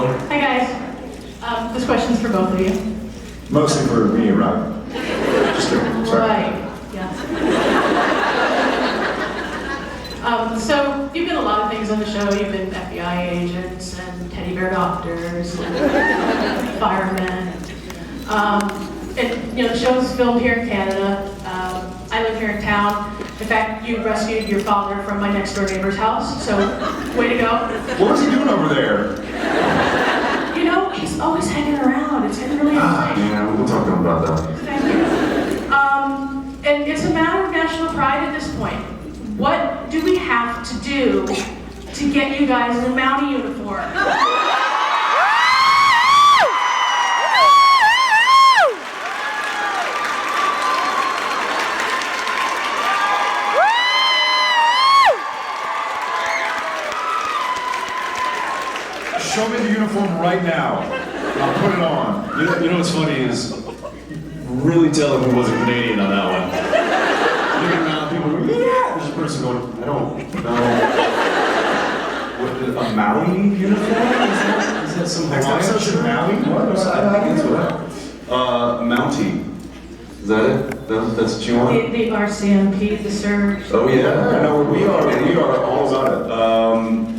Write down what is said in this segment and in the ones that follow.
Hi guys. This question's for both of you. Mostly for me, right? Just kidding. Sorry. Right. Yes. So you've been a lot of things on the show. You've been FBI agents and teddy bear doctors and firemen. And you know the show is filmed here in Canada. I live here in town. In fact, you rescued your father from my next door neighbor's house. So way to go. What was he doing over there? You know, he's always hanging around. It's been really exciting. Yeah, we'll talk to him about that. Thank you. And it's a matter of national pride at this point. What do we have to do to get you guys in a Mountie uniform? Show me the uniform right now. I'll put it on. You know what's funny is really tell who wasn't Canadian on that one. Looking around, people go, yeah! There's a person going, I don't know. What, a Maui uniform? Is that some Hawaiian? Such a Maui? What? I think it's what? Mountie. Is that it? That's what you want? The RCMP, the surge. Oh yeah. No, we are all about it.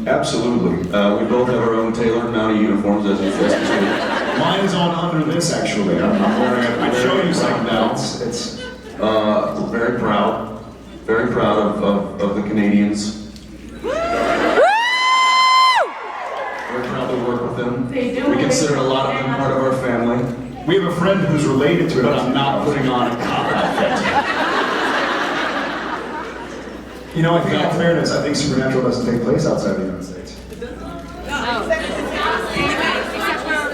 Absolutely. We both have our own tailored Mountie uniforms, as you said. Mine is on under this actually. I'm wearing it. I'm showing you something now. It's very proud of the Canadians. Very proud to work with them. They do. We consider a lot of them part of our family. we have a friend who's related to it, but I'm not putting on a cop outfit. You know, I think in all fairness, I think Supernatural doesn't take place outside the United States.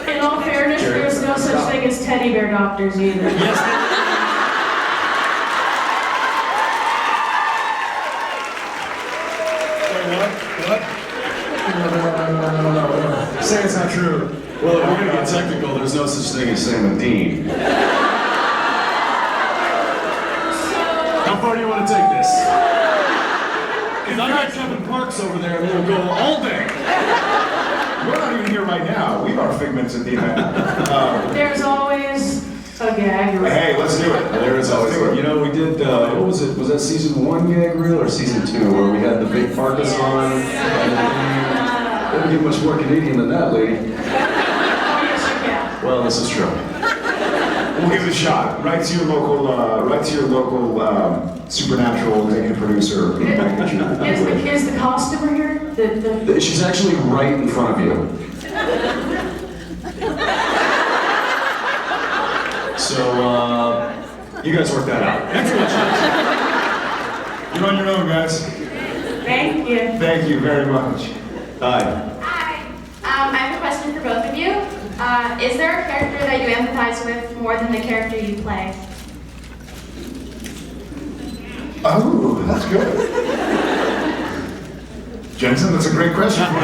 In all fairness, there's no such thing as teddy bear doctors either. Yes. What? Say it's not true. Well, if we're gonna get technical, there's no such thing as Sam and Dean. How far do you want to take this? Because I got Kevin Parks over there, and we'll go all day. We're not even here right now. We are figments at the event. There's always a gag reel. Hey, let's do it. There is always. You know, we did. What was it? Was that season 1 gag reel or season 2, where we had the big parkas on? Don't get much more Canadian than that, lady. Oh, yes, you can. Well, this is true. We'll give it a shot. Right to your local Supernatural executive producer. Is the costumer here? She's actually right in front of you. So, you guys work that out. Thanks for watching. You're on your own, guys. Thank you. Thank you very much. Hi. Hi. I have a question for both of you. Is there a character that you empathize with more than the character you play? Oh, that's good. Jensen, that's a great question for you.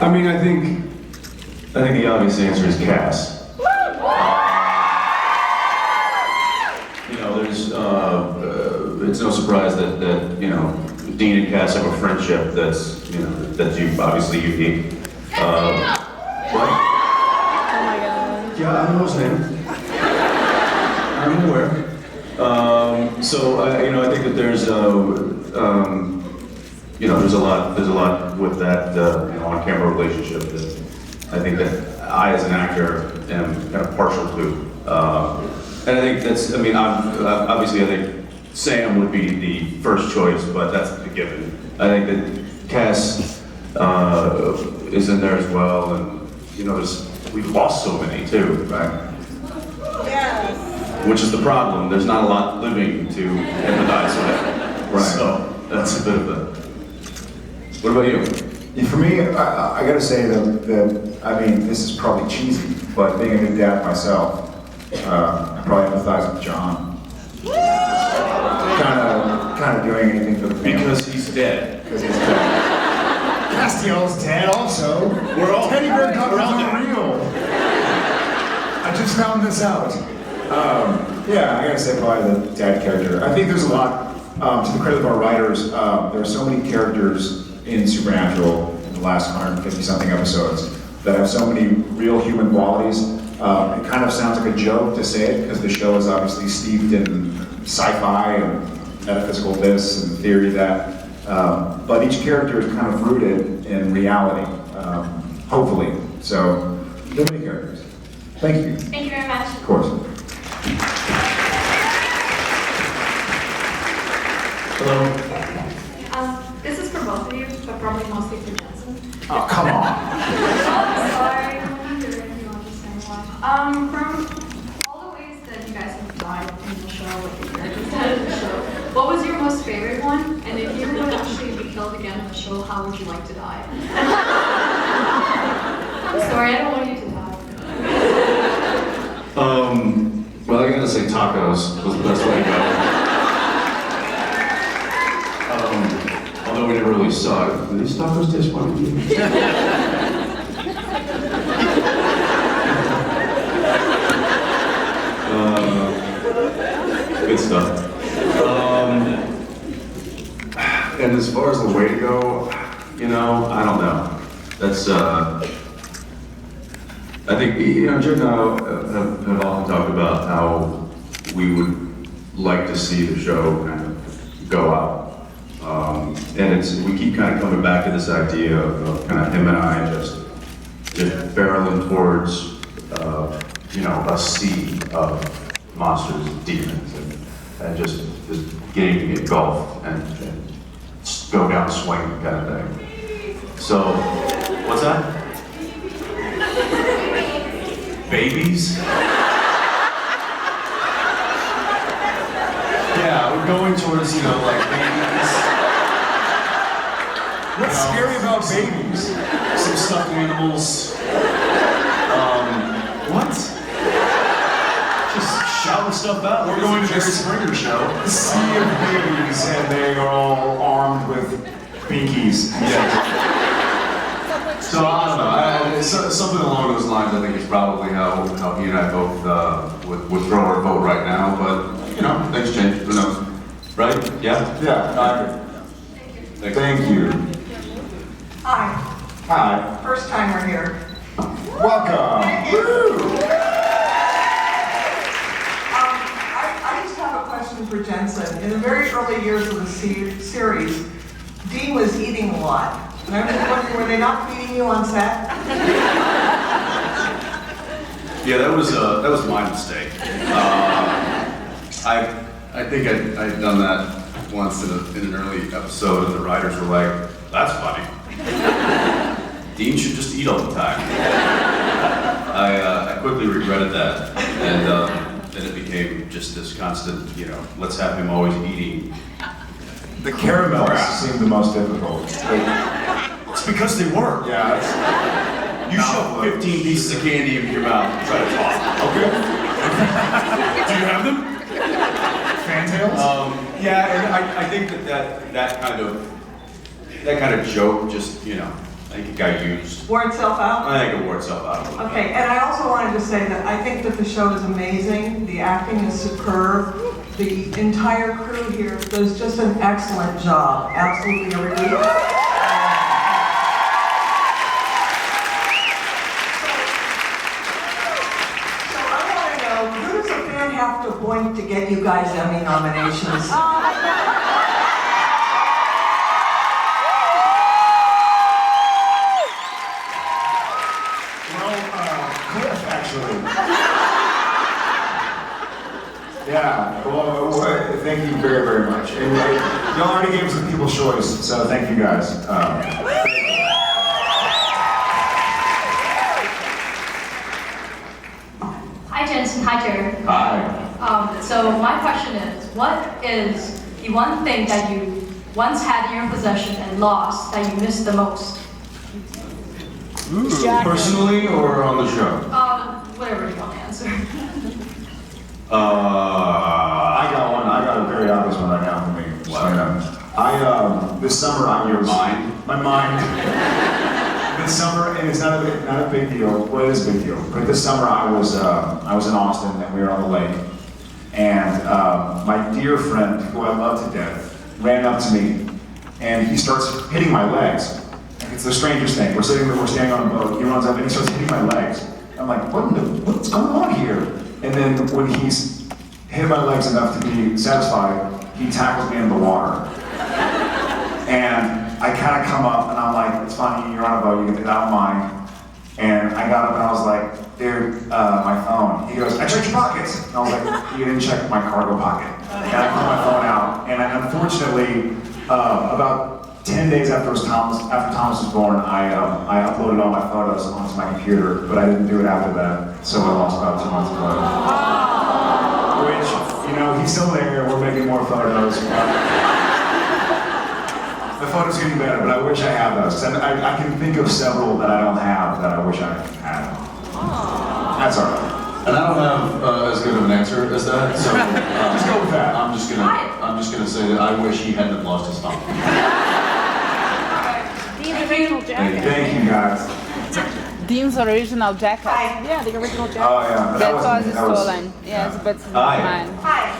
I mean, I think the obvious answer is Cass. You know, there's, it's no surprise that you know, Dean and Cass have a friendship that's obviously unique. Right? Oh my God. Yeah, I know his name. I'm aware. So, you know, I think that there's, you know, there's a lot with that, you know, on-camera relationship that I think that I, as an actor, am kind of partial to. And I think that's, I mean, obviously I think Sam would be the first choice, but that's a given. I think that Cass is in there as well, and, you know, we've lost so many too, right? Yes. Which is the problem. There's not a lot living to empathize with. Right. So that's a bit of a. What about you? Yeah, for me, I gotta say that, I mean, this is probably cheesy, but being a new dad myself, I probably empathize with John. Kind of doing anything for the family. Because he's dead. Because he's dead. Castiel's dead also. We're all Teddy bear doctors all are real. I just found this out. Yeah, I gotta say probably the dad character. I think there's a lot to the credit of our writers, there are so many characters in Supernatural in the last 150-something episodes that have so many real human qualities. It kind of sounds like a joke to say it because the show is obviously steeped in sci-fi and metaphysical this and theory that, but each character is kind of rooted in reality, hopefully. So, there are many characters. Thank you. Thank you very much. Of course. Hello. This is for both of you, but probably mostly for Jensen. Oh, come on. Oh, sorry. I don't need to you understand why. From all the ways that you guys have died in the show, like the characters died in the show, what was your most favorite one? And if you would actually be killed again in the show, how would you like to die? I'm sorry, I don't want you to die. Well, I gotta say tacos was the best way to go. Although we never really saw it. Do these tacos taste funny to you? Good stuff. And as far as the way to go, you know, I don't know. That's, I think, you know, Jim and I have often talked about how we would like to see the show kind of go out. And we keep kind of coming back to this idea of kind of him and I just barreling towards, you know, a sea of monsters and demons and just getting to get golf and go down the swing kind of thing. So, what's that? Babies? Yeah, we're going towards, you know, like babies. What's scary about babies? Some stuffed animals. What? Just shouting stuff out. We're going to Jerry Springer show. A sea of babies, and they are all armed with binkies. Yeah. So I don't know. Something along those lines, I think, is probably how he and I both would throw our vote right now. But you know, things change. Who knows? Right? Yeah. Yeah, I agree. Thank you. Hi, Hi. first timer here. Welcome. Woo! I just have a question for Jensen. In the very early years of the series, Dean was eating a lot. And I'm just wondering, were they not feeding you on set? Yeah, that was my mistake. I think I'd done that once in an early episode, and the writers were like, "That's funny. Dean should just eat all the time." I quickly regretted that, and then it became just this constant, you know, let's have him always eating. The caramels seem the most difficult. It's because they were. Yeah, it's... You shove 15 pieces of candy in your mouth and try to talk. Okay. Do you have them? Fantails? Yeah, and I think that kind of joke just, you know, I think it got used. Wore itself out? I think it wore itself out a little bit. Okay, and I also wanted to say that I think that the show is amazing. The acting is superb. The entire crew here does just an excellent job. Absolutely every week. Who does a fan have to boink to get you guys Emmy nominations? Cliff, actually. Yeah, well, thank you very, very much. And you already gave us the People's Choice, so thank you guys. Hi Jensen, hi Jared. Hi. So my question is, what is the one thing that you once had in your possession and lost that you miss the most? Personally or on the show? Whatever you want to answer. I got one. I got a very obvious one right now for me. This summer Your mind? My mind. This summer, and it's not a big deal. Well, it is a big deal. But this summer I was in Austin and we were on the lake, And my dear friend, who I love to death, ran up to me, and he starts hitting my legs. It's the strangest thing. We're standing on a boat. He runs up and he starts hitting my legs. I'm like, what's going on here? And then when he's hit my legs enough to be satisfied, he tackles me in the water. And I kind of come up and I'm like, it's funny, you're on a boat, you can get out of mine. And I got up and I was like, dude, my phone. He goes, I checked your pockets. And I was like, you didn't check my cargo pocket. And I pulled my phone out. And unfortunately, about 10 days after Thomas was born, I uploaded all my photos onto my computer, but I didn't do it after that. So I lost about 2 months ago. Which, you know, he's still there, we're making more photos. The photos getting better, but I wish I had those. I can think of several that I don't have that I wish I had. That's all right. And I don't have as good of an answer as that, so Just go with that. I'm just gonna say that I wish he hadn't lost his phone. Thank you guys. Dean's original jacket. Hi. Yeah, the original jacket. Oh yeah, That was that was- stolen. Yes, but it's Hi. mine. Hi.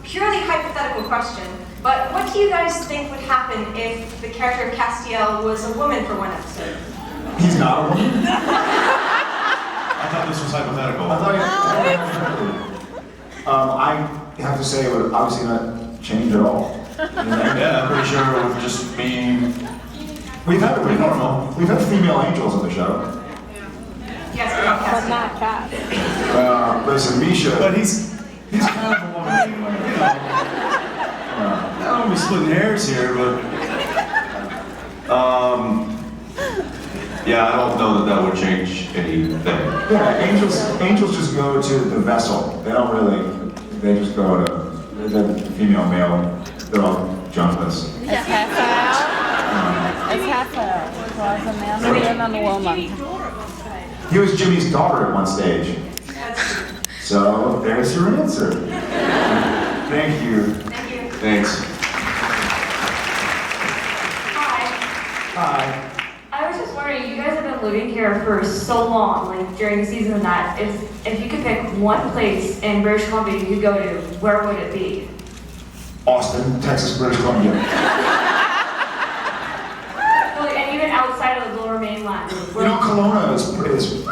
Purely hypothetical question, but what do you guys think would happen if the character of Castiel was a woman for one episode? He's not a woman? I thought this was hypothetical. I have to say it would obviously not change at all. Yeah, I'm pretty sure it would just be We've had normal. We've had female angels on the show. Yes, Castiel. Not cat. Listen, Misha. But he's kind of a woman anyway, you know. I don't want to be splitting hairs here, but yeah, I don't know that would change anything. Yeah, angels just go to the vessel. They don't really. They just go to the female, male. They're all junkless. It's half It's half it was a man and a woman. He was Jimmy's daughter at one stage. So there's your answer. Thank you. Thank you. Thanks. Hi. Hi. I was just wondering, you guys have been living here for so long, like during the season and that, if you could pick one place in British Columbia you could go to, where would it be? Austin, Texas, British Columbia. Well, and even outside of the Lower Mainland. You know, Kelowna is pretty cool.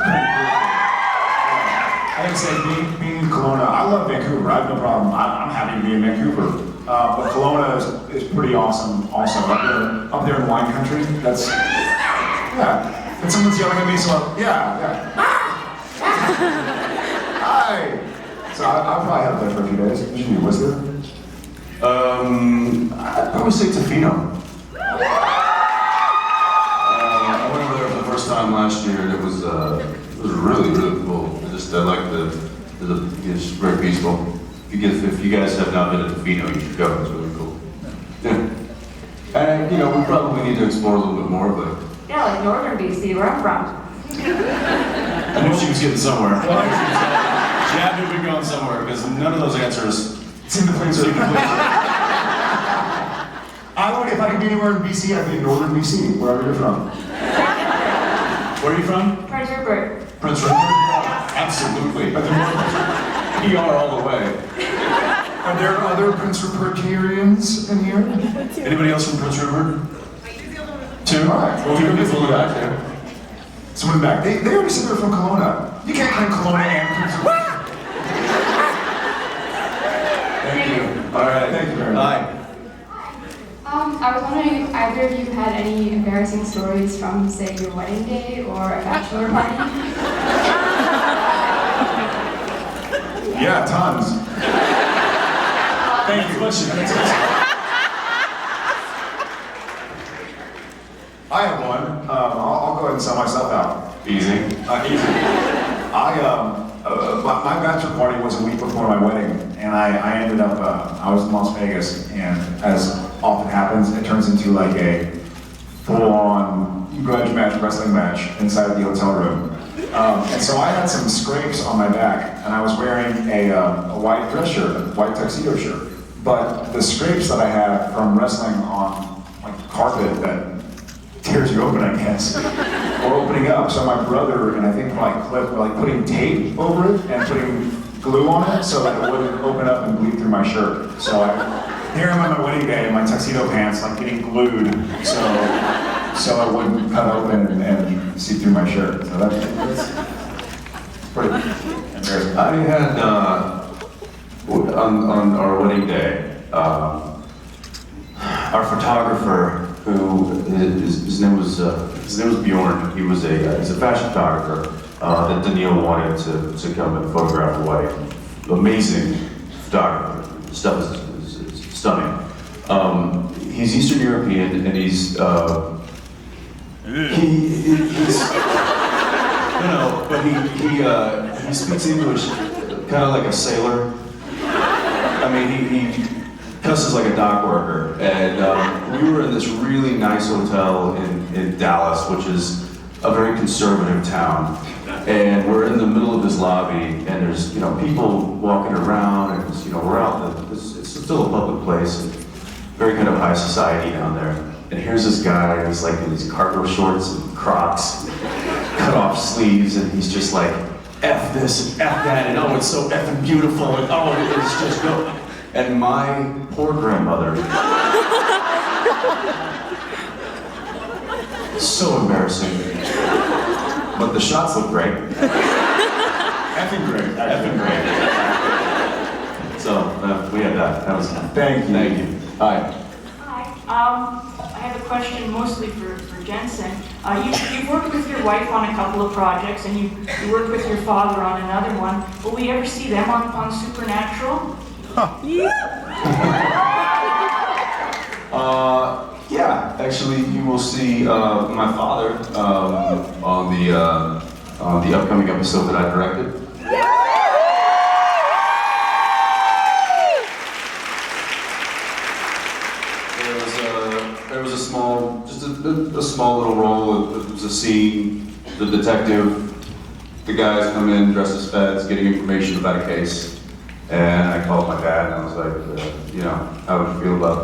I gotta say, being in Kelowna, I love Vancouver. I have no problem. I'm happy to be in Vancouver. But Kelowna is pretty awesome also. Up there in wine country, that's, yeah. And someone's yelling at me, so yeah. Hi! So I'll probably have that for a few days. What did you do, was there? I'd probably say Tofino. I went over there for the first time last year, and it was really, really cool. I like it's very peaceful. If you guys have not been to Tofino, you should go. It's really cool. Yeah. And we probably need to explore a little bit more, but Yeah, like northern BC, where I'm from. I knew she was getting somewhere. She had to be going somewhere because none of those answers Seem to please her. I would, if I could be anywhere in BC, I'd be in northern BC, wherever you're from. Where are you from? Prince Rupert. Prince Rupert? Absolutely. PR all the way. Are there other Prince Rupertians in here? Anybody else from Prince Rupert? Two? All right. Well, Two we people in the back there. Someone in the back. They already said they're from Kelowna. You can't claim Kelowna and Prince Rupert. Thank you. All right. Thank you very much. Bye. I was wondering if either of you had any embarrassing stories from, say, your wedding day or a bachelor party? Yeah, tons. Thank you. I have one. I'll go ahead and sell myself out. Easy. Easy. My bachelor party was a week before my wedding, and I ended up, I was in Las Vegas, and as often happens, it turns into like a full-on grudge match, wrestling match inside of the hotel room. And so I had some scrapes on my back, and I was wearing a white dress shirt, a white tuxedo shirt. But the scrapes that I had from wrestling on like carpet that tears you open, I guess, or opening up. So my brother and I think probably Cliff were like putting tape over it and putting glue on it so that it wouldn't open up and bleed through my shirt. So here I am on my wedding day in my tuxedo pants, like getting glued, so I wouldn't cut open and see through my shirt. So that's pretty embarrassing. I had, on our wedding day, our photographer, who his name was Bjorn. He's a fashion photographer that Daniil wanted to come and photograph the wedding. Amazing photographer. The stuff is stunning. He's Eastern European, and he's but he speaks English kind of like a sailor. I mean, he cusses like a dock worker, and we were in this really nice hotel in Dallas, which is a very conservative town, and we're in the middle of this lobby, and there's people walking around, and we're out. It's still a public place, and very kind of high society down there. And here's this guy who's like in these cargo shorts and Crocs, cut off sleeves, and he's just like, F this and F that, and oh, it's so effing beautiful, and oh, it's just go. And my poor grandmother, so embarrassing. But the shots look great. Effing great. Effing great. So we had that. That was fun. Thank you. Thank you. Hi. Hi. I have a question mostly for Jensen. You've worked with your wife on a couple of projects, and you worked with your father on another one. Will we ever see them on Supernatural? Yeah, actually, you will see my father on the upcoming episode that I directed. There was a small, just a small little role. It was a scene. The detective, the guys come in dressed as feds, getting information about a case. And I called my dad and I was like, how would you feel about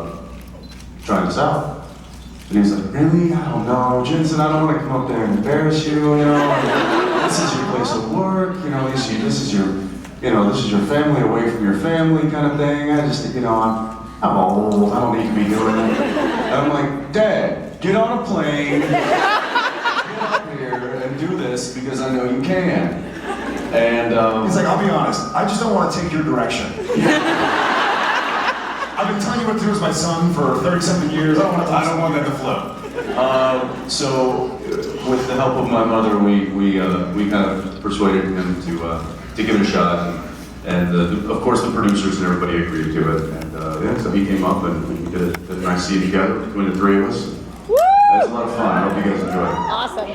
trying this out? And he was like, really? I don't know, Jensen, I don't want to come up there and embarrass you, This is your place of work, this is your family away from your family kind of thing. I just think, I'm old, I don't need to be doing it. And I'm like, Dad, get on a plane, get up here and do this because I know you can. And he's like, I'll be honest, I just don't want to take your direction. I've been telling you what to do as my son for 37 years. I don't want that to flow. So, with the help of my mother, we kind of persuaded him to give it a shot, and of course the producers and everybody agreed to it. And so he came up and we did a nice scene together between the three of us. It was a lot of fun. I hope you guys enjoyed it. Awesome.